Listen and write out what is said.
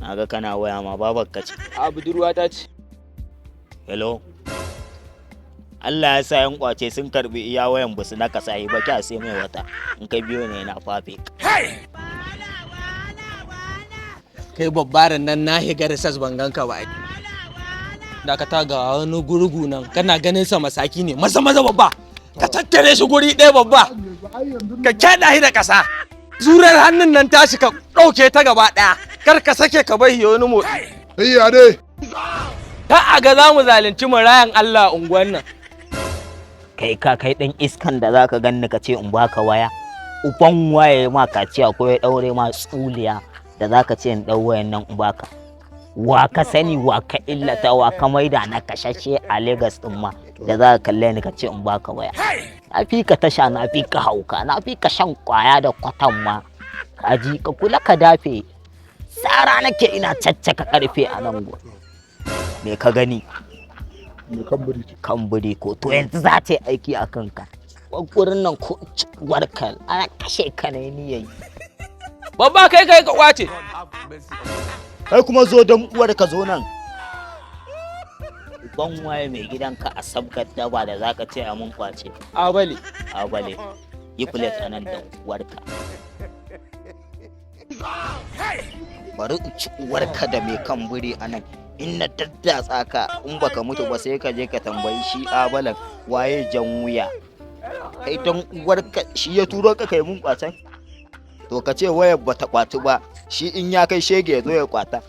Naga kana waya ma babarka ce. A budurwa ta ce. Hello. Allah ya sa yan kwace sun karbi iya wayan basu na kasayi ba kya sai mai wata. In kai biyo ne na fafe. Kai babbaran nan na higa research ban ganka ba. Da ka taga wani gurgu nan kana ganin sa masaki ne. Maza babba. Ka tattare shi guri ɗaya babba. Ka kyaɗa shi da ƙasa. Zurar hannun nan tashi ka ɗauke ta gaba ɗaya. Kar ka sake ka bai wani motsi. Iya dai. Ta a ga za mu zalunci marayan Allah unguwan nan. Kai dan iskan da zaka ganni ka ce in baka waya. Uban waye ma kaciya ko ya daure ma tsuliya da zaka ce in dau wayan nan in baka. Wa ka sani wa ka illata wa ka maida na kashashe a Lagos din ma da zaka kalle ni ka ce in baka waya. Na fi ka tasha, na fi ka hauka, na fi ka shan kwaya da kwatan ma. Kaji ka kula ka dafe. Tsara nake ina caccaka karfe a nan go. Me ka gani? Kamburi ko to yanzu za ta yi aiki a kanka. Gwagwarin nan ko warkar ana kashe ka ne ni yayi. Babba kai ka kwace. Kai kuma zo don uwar ka zo nan. Ban waye mai gidanka a sabgar daba da zaka ce a mun kwace. Abale. Yi plate anan da uwarka. Bari in ci uwarka da mai kamburi anan. In na daddatsa ka in baka mutu ba sai ka je ka tambayi shi abalan waye jan wuya. Kai don uwarka shi ya turo ka kai mun kwatan. To ka ce wayar bata kwatu ba shi in ya kai shege ya zo ya kwata.